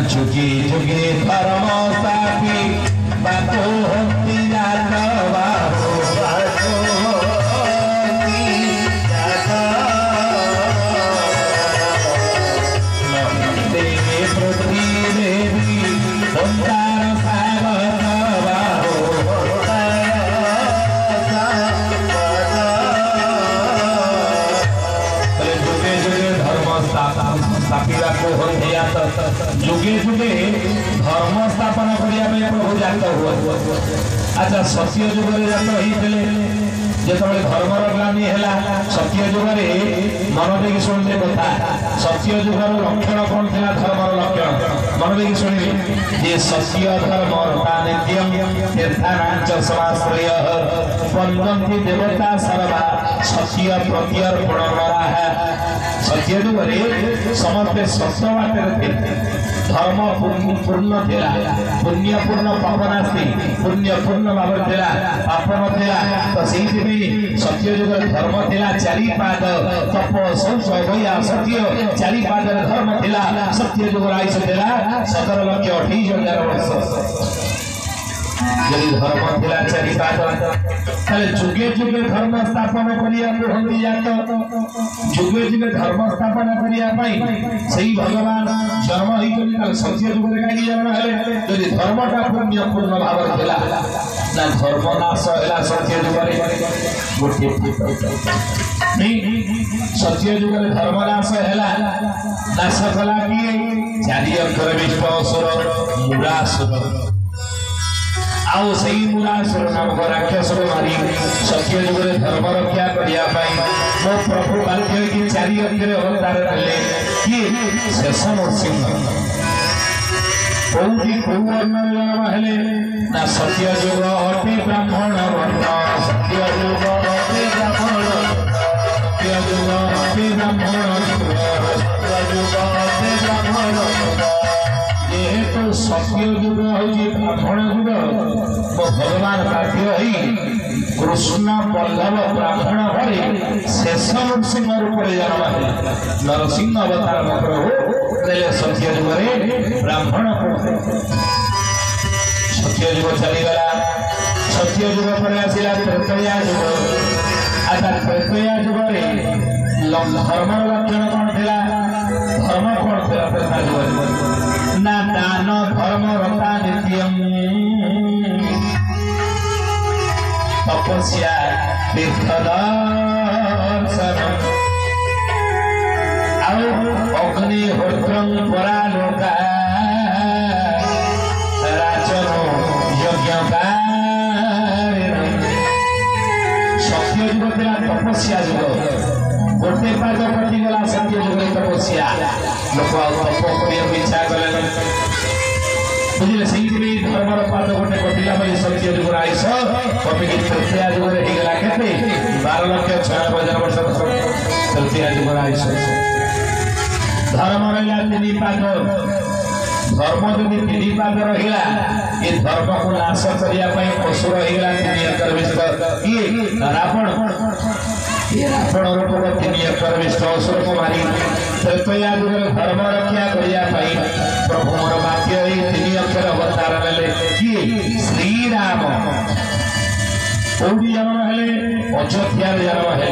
जुगे जुगे धर्म स्थापी बातो होती जाता बाहो बातो होती जाता नमस्ते पृथ्वी देवी संसार सागत बाहो जुगे जुगे धर्म स्थापित जुगे जुगे धर्म स्थापन करने प्रभु जात हुए। अच्छा सत्य जुगे जात होते जो धर्मर ग्लानी है सत्य जुगे मन देख शुणिले कथा सत्य जुगर लक्षण कौन था धर्मर लक्षण मन देख शुणिले जे सत्य धर्म नित्यम तीर्थानाच समाश्रय वंदन्ति देवता सर्वा सत्य प्रत्यर्पण सत्य जुगे समस्ते सत्य बाटे धर्म पूर्ण थिला पुण्यपूर्ण पापनास्ति पुण्यपूर्ण भाव थिला पापन थिला तो सेहि सत्य जुग धर्म थिला चारि पाद तप शौच दया सत्य चारि पाद धर्म थिला सत्य जुग आयुष थिला 17,28,000 वर्ष यदि धर्म थिला चारि पाद ताले जुगे जुगे धर्म स्थापन करिया होती जात जुगे जुगे धर्म स्थापन करिया सही भगवान जन्म होती सत्य जुगे कहीं जन्म है यदि धर्मटा पुण्यपूर्ण भाव थिला ना धर्म नाश है सत्य जुगे गोटे नहीं सत्य जुगे धर्म नाश है नाश कला किए चारि अक्षर विष्णु असुर मुरासुर आओ सही मुरासुर नामक राक्षस को मारी सत्य जुगे धर्म रक्षा करने मो प्रभु बाध्य कि चारि अक्षर अवतार कले किए शेष नरसिंह कौटी कौ वर्ण जन्म हेले ना सत्य जुग अति ब्राह्मण वर्ण सत्य जुग अति ब्राह्मण सत्य जुग अति ब्राह्मण सत्य जुग अति ब्राह्मण जेहेतु सत्य जुग हूँ ब्राह्मण जुग भगवान बाध्य कृष्ण बल्लभ ब्राह्मण भरे शेष नरसिंह रूप जन्म है नरसिंह अवतार प्रभु सत्य जुगे ब्राह्मण सत्य जुग चलीगला सत्य जुग पर आसला त्रेतया जुग अच्छा त्रेतया जुगे धर्म लक्षण कौन था धर्म कौन था त्रेता जुग ना दान धर्म रता नित्यम तपस्या तीर्थदर्शन अग्निहोत्रं परालोका राचनो यज्ञकारिणी सत्य जुग था तपस्या जुग गोटे पाद कटिगला सत्य जुग तपस्या लोक तप कर इच्छा कले बुझे से धर्मर पाद गोटे कटिला सत्य जुग आयुष कपि तृतीया जुगे होगा के 12,96,000 वर्ष तृतीया जुग आयुष धर्म रहा 3 पाद धर्म जब 3 पाद रहा ये धर्म को नाश करने पशु रहीगला 3 एकर विष्ट किए रावण ये रावण रूप 3 एकर विष्ट असुर को मारी त्रेतया जुग धर्म रक्षा करने प्रभु मोर वाक्य 3 अक्षर अवतार ले किए श्रीराम कौटी जन्म है अयोध्या जन्म है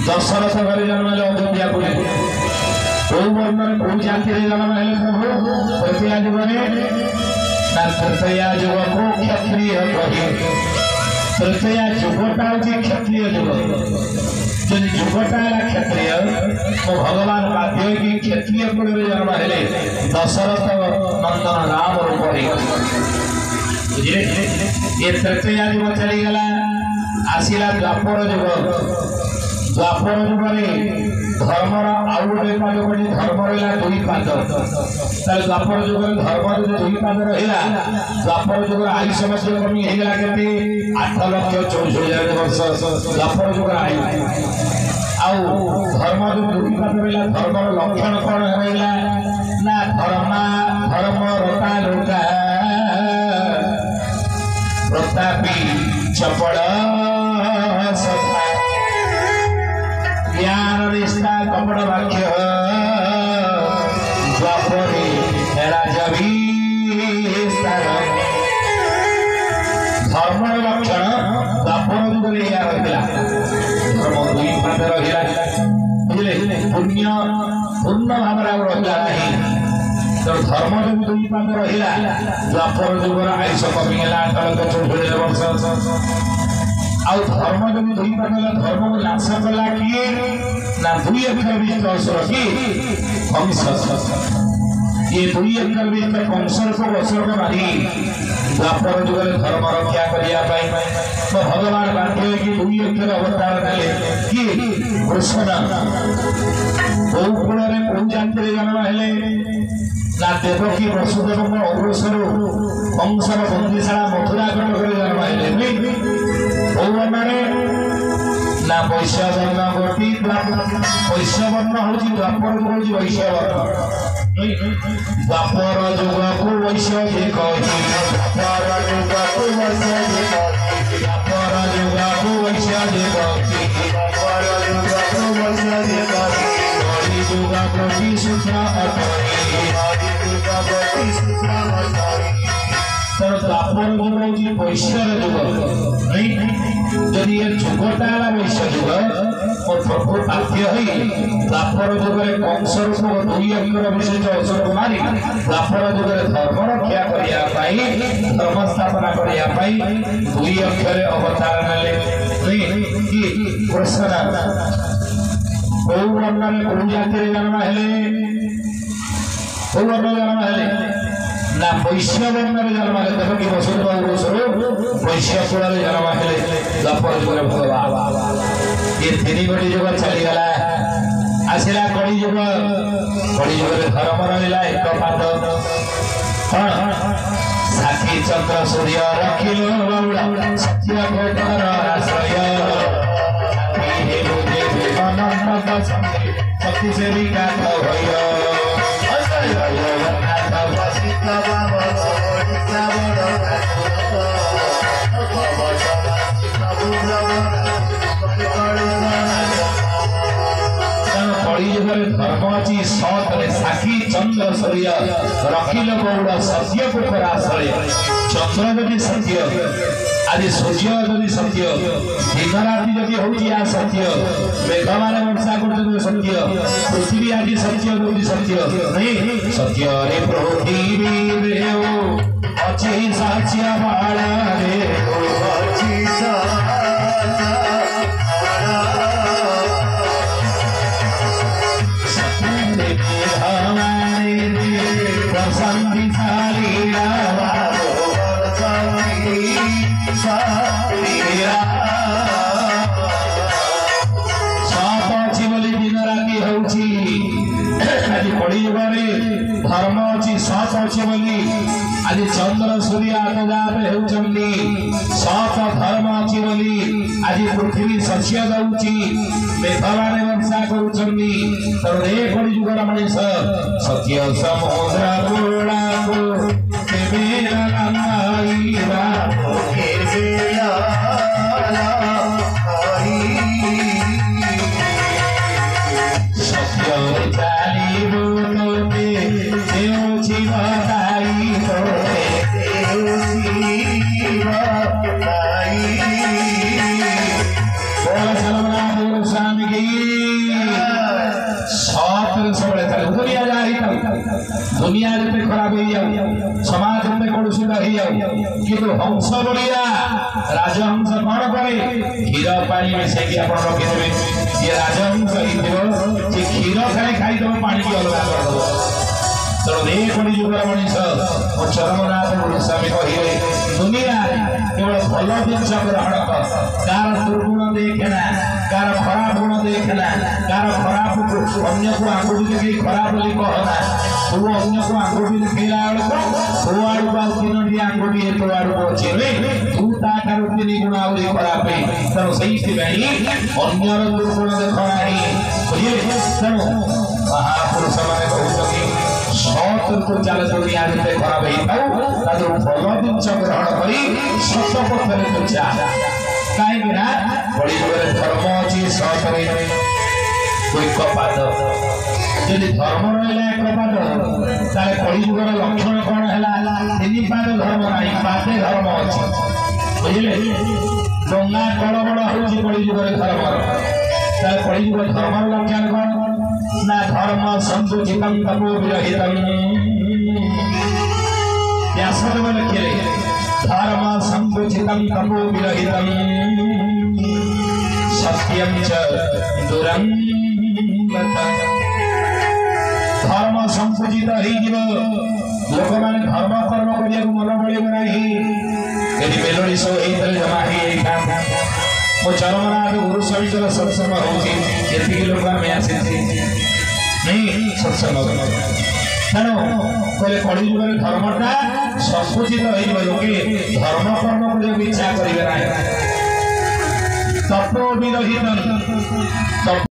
दशरथ घर जन्म है अयोध्या को कौ वर्ण कौ जाति जन्म है प्रभु तृतीया जुग तृतीया जुग को क्षत्रिय कहे तृतीया जुगटा हूँ क्षत्रिय जुग जो जुगटा है क्षत्रिय तो भगवान बाध्य कि क्षत्रिय कुल जन्म है दशरथ नंदन राम रूप ये तृतीया जुग चलीगला आसला द्वापर जुग जुगे धर्मर आउ गोटे पाद पड़ी धर्म रहा 2 पाद द्वापर जुग धर्म 2 पाद रहा द्वापर जुग आयुष कमी होगा के 8,64,000 वर्ष द्वापर जुग आयु आउ धर्म जो 2 पाद रहा धर्मर लक्षण कौन रहा ना धर्म रता लोका प्रतापी चपड़ सफा ज्ञान निष्ठा कपड़ वाक्य द्वापरे पुण्य पूर्ण भाव रहा नहीं तो धर्म जब दुई पाद रहा द्वापर जुगर आयुष कमिगला 8,64 वर्ष आउ धर्म जब दुई पाद धर्म को नाश कला किए ना 2 अक्षर विशिष्ट असुर कि कंस ये 2 अक्षर विशिष्ट कंसर को असुर को मारी द्वापर जुगर धर्म रक्षा करने तो भगवान बाध्य कि 2 अक्षर अवतार नेले कि कृष्ण बहु गुण जाति जन्म हेले ना देवकी वसुदेव अग्रसर कंसर बंदीशाला मथुरा जन्म हेले ना वैश्य वर्ण गोटी वैश्य वर्ण हूँ द्वापर जुग हूँ वैश्य वर्ण द्वापर जुग को वैश्य द्वापर जुग को वैश्य वैश्यर जुग जदि ये जुगटा वैश्य जुग और प्रभु बाध्य द्वापर जुगे कंसर को 2 अक्षर विशिष्ट असुर को मारी द्वापर जुगे धर्म रक्षा करने धर्म स्थापना करने 2 अक्षर अवतार नेले कृष्ण बहु वर्ण बहु जाति जन्म हेले ना वैश्य वर्ण जन्म हेले देवकी वसुदेव अग्रसर वैश्य कुल जन्म हेले द्वापर जुगे भगवान ये 3 गोटी जुग चलीगला आसला कड़ी जुग धर्म रहा 1 पाद कौन साखी चंद्र सूर्य रखिल सत्य गोटर आश्रय शक्ति से विकास धर्म अच्छी सतरे साखी चंद्र सूर्य रखिल गौड़ सत्य गोपर आश्रय चंद्र जदि सत्य आदि सूर्य जदि सत्य दिन राति जदि हूँ सत्य मेघ मान वर्षा कर सत्य पृथ्वी आदि सत्य सत्य नहीं सत्य रे पृथ्वी अच्छी साक्ष्य बाड़ा रे धर्म अच्छी सत अच्छे बोली आज चंद्र सूर्य आतजात होती सत धर्म अच्छी बोली आज पृथ्वी शस्य दौची मेघ माने वर्षा करुछंती तरुणे कଳି जुगर मनीष सत्य समुद्र पूर्णा को केबेला नाईरा केबेला सत्य चाली बोलोते देवची बताई तोते देवची बताई बोल सलमना बोल शाम की सात सबले चले दुनिया जाई दुनिया जते खराब हो जाऊ समाज जते कलुषित हो जाऊ किंतु हंस बलिया राजहंस कौन करे क्षीर पानी मिसे कि आपण रखि देबे ये राजहंस हिथिबो जे क्षीर खाली खाई दो पानी की अलग कर दो तो रे कଳି जुगर मनीष और चरमनाथ गोस्वामी कहिले दुनिया केवल भल जिनस ग्रहण कर कार दुर्गुण देखना कार खराब गुण देखना कार खराब अन्य को आंगुठी देखी खराब बोली कहना तू अन्य को आंगुठी देखला बेलको तू आड़ू बाल 3टी आंगुठी तो आड़ू अच्छे तू ता 3 गुण आउरी खराब तेणु से अन्यर दुर्गुण देख नहीं बुझे तेणु महापुरुष मैंने कहते सत को चल दुनिया जते खराब भल जिनस ग्रहण कर सत पक्षर तो जा कहीं कଳି जुगे धर्म अच्छी सतरे 1 पाद यदि धर्म रहा 1 पाद ताले कଳି जुगर लक्षण कौन है 3 पाद धर्म नहीं पादे धर्म अच्छी बुझे डंगा कड़ बड़ हूँ कଳି जुगे धर्म ताले कଳି जुगर धर्म लक्षण कौन ना धर्म संकुचितं तपो विरहितं व्यासदेव लिखे धर्म संकुचितं तपो विरहितं सत्यं च दुरंगतं धर्म संकुचित लोक मैंने धर्म कर्म करिया मन बड़े नहीं यदि मेलोडी सो जमा मो चरमनाथ गुरु सहित सत्संग होती लोक आम आसी नहीं सत्संग तेणु कहले कलि जुग धर्मटा संकुचित लोके धर्म कर्म करने इच्छा करेंगे तत्व विरहित